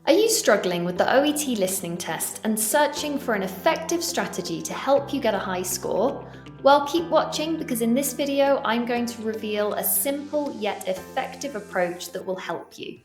Are you struggling with the OET listening test and searching for an effective strategy to help you get a high score? Well, keep watching because in this video, I'm going to reveal a simple yet effective approach that will help you.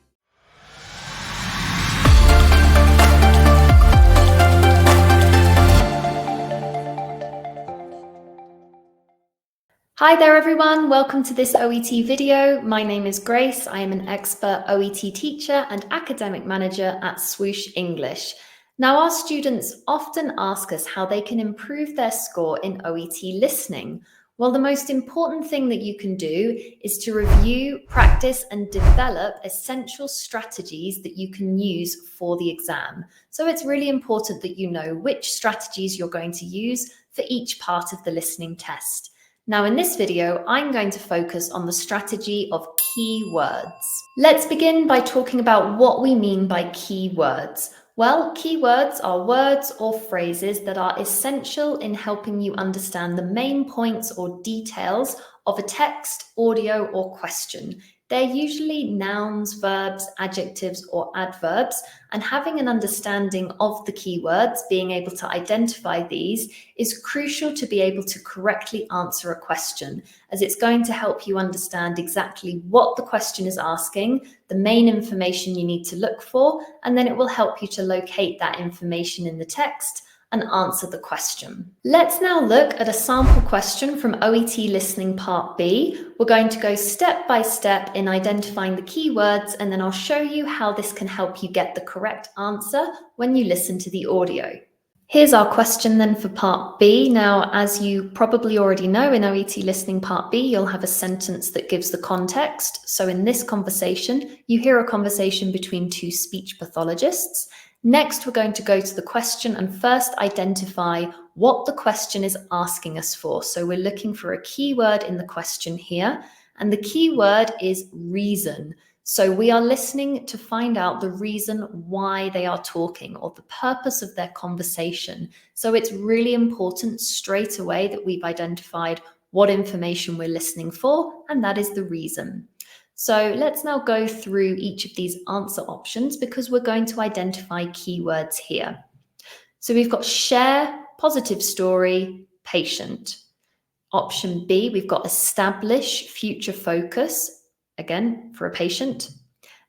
Hi there everyone, welcome to this OET video. My name is Grace. I am an expert OET teacher and academic manager at Swoosh English. Now our students often ask us how they can improve their score in OET listening. Well, the most important thing that you can do is to review, practice and develop essential strategies that you can use for the exam. So it's really important that you know which strategies you're going to use for each part of the listening test. Now in this video, I'm going to focus on the strategy of keywords. Let's begin by talking about what we mean by keywords. Well, keywords are words or phrases that are essential in helping you understand the main points or details of a text, audio, or question. They're usually nouns, verbs, adjectives, or adverbs, and having an understanding of the keywords, being able to identify these, is crucial to be able to correctly answer a question, as it's going to help you understand exactly what the question is asking, the main information you need to look for, and then it will help you to locate that information in the text and answer the question. Let's now look at a sample question from OET Listening Part B. We're going to go step by step in identifying the keywords, and then I'll show you how this can help you get the correct answer when you listen to the audio. Here's our question then for Part B. Now, as you probably already know, in OET Listening Part B, you'll have a sentence that gives the context. So in this conversation, you hear a conversation between two speech pathologists. Next, we're going to go to the question and first identify what the question is asking us for. So we're looking for a keyword in the question here, and the keyword is reason. So we are listening to find out the reason why they are talking or the purpose of their conversation. So it's really important straight away that we've identified what information we're listening for, and that is the reason. So let's now go through each of these answer options because we're going to identify keywords here. So we've got share, positive story, patient. Option B, we've got establish, future focus, again, for a patient.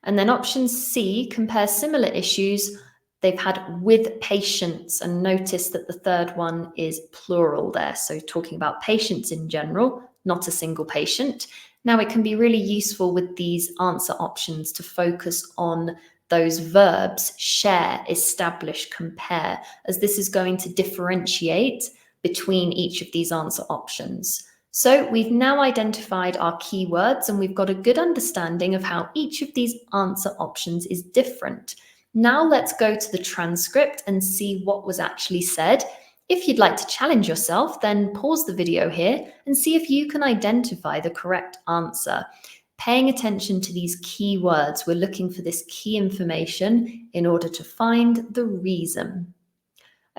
And then option C, compare similar issues they've had with patients, and notice that the third one is plural there. So talking about patients in general, not a single patient. Now, it can be really useful with these answer options to focus on those verbs, share, establish, compare, as this is going to differentiate between each of these answer options. So we've now identified our keywords and we've got a good understanding of how each of these answer options is different. Now let's go to the transcript and see what was actually said. If you'd like to challenge yourself, then pause the video here and see if you can identify the correct answer. Paying attention to these key words, we're looking for this key information in order to find the reason.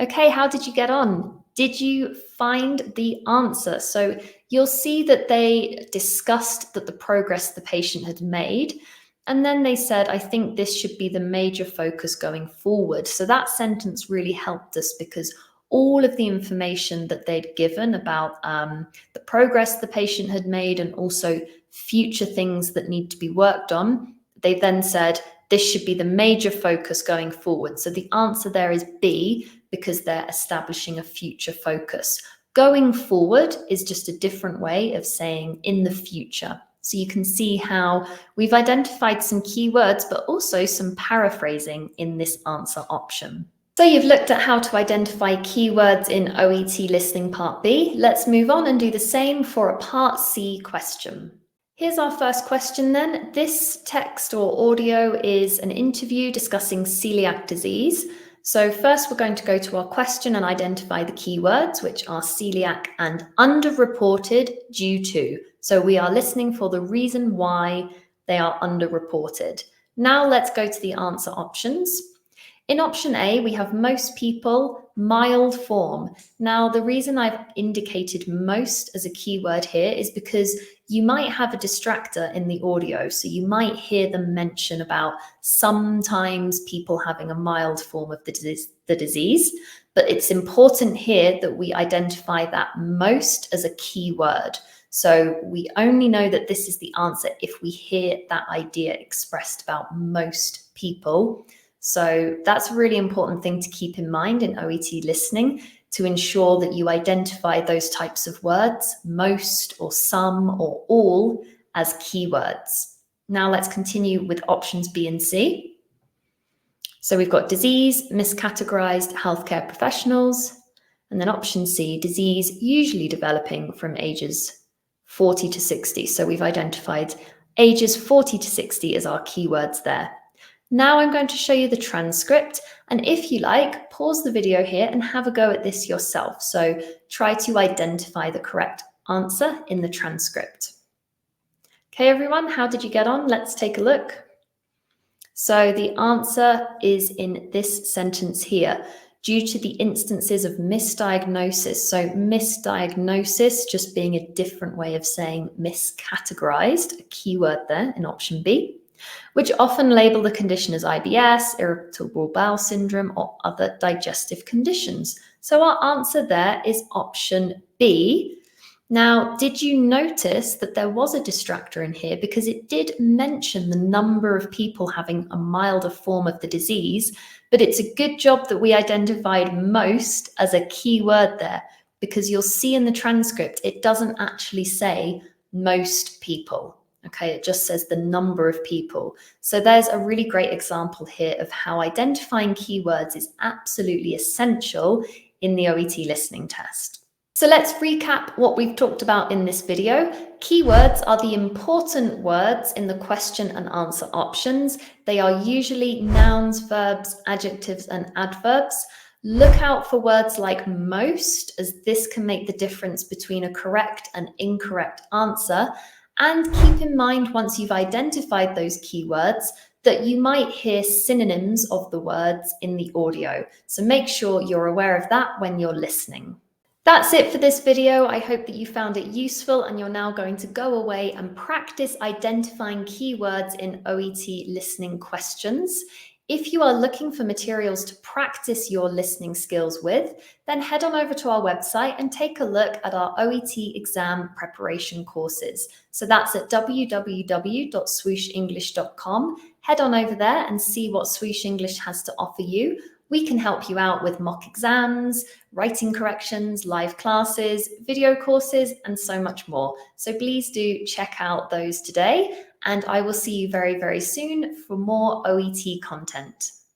Okay, how did you get on? Did you find the answer? So you'll see that they discussed the progress the patient had made. And then they said, I think this should be the major focus going forward. So that sentence really helped us because all of the information that they'd given about the progress the patient had made and also future things that need to be worked on, they then said this should be the major focus going forward. So the answer there is B because they're establishing a future focus. Going forward is just a different way of saying in the future. So you can see how we've identified some keywords, but also some paraphrasing in this answer option. So you've looked at how to identify keywords in OET Listening Part B. Let's move on and do the same for a Part C question. Here's our first question then. This text or audio is an interview discussing celiac disease. So first we're going to go to our question and identify the keywords, which are celiac and underreported due to. So we are listening for the reason why they are underreported. Now let's go to the answer options. In option A, we have most people, mild form. Now, the reason I've indicated most as a keyword here is because you might have a distractor in the audio. So you might hear them mention about sometimes people having a mild form of the disease, but it's important here that we identify that most as a key word. So we only know that this is the answer if we hear that idea expressed about most people. So that's a really important thing to keep in mind in OET listening, to ensure that you identify those types of words, most or some or all, as keywords. Now let's continue with options B and C. So we've got disease, miscategorized healthcare professionals, and then option C, disease usually developing from ages 40 to 60. So we've identified ages 40 to 60 as our keywords there. Now I'm going to show you the transcript, and if you like, pause the video here and have a go at this yourself. So try to identify the correct answer in the transcript. Okay, everyone, how did you get on? Let's take a look. So the answer is in this sentence here, due to the instances of misdiagnosis. So misdiagnosis just being a different way of saying miscategorized, a keyword there in option B, which often label the condition as IBS, irritable bowel syndrome, or other digestive conditions. So our answer there is option B. Now, did you notice that there was a distractor in here, because it did mention the number of people having a milder form of the disease, but it's a good job that we identified most as a key word there, because you'll see in the transcript, it doesn't actually say most people. Okay, it just says the number of people. So there's a really great example here of how identifying keywords is absolutely essential in the OET listening test. So let's recap what we've talked about in this video. Keywords are the important words in the question and answer options. They are usually nouns, verbs, adjectives, and adverbs. Look out for words like most, as this can make the difference between a correct and incorrect answer. And keep in mind, once you've identified those keywords, that you might hear synonyms of the words in the audio. So make sure you're aware of that when you're listening. That's it for this video. I hope that you found it useful, and you're now going to go away and practice identifying keywords in OET listening questions. If you are looking for materials to practice your listening skills with, then head on over to our website and take a look at our OET exam preparation courses. So that's at www.swooshenglish.com. Head on over there and see what Swoosh English has to offer you. We can help you out with mock exams, writing corrections, live classes, video courses, and so much more. So please do check out those today, and I will see you very, very soon for more OET content.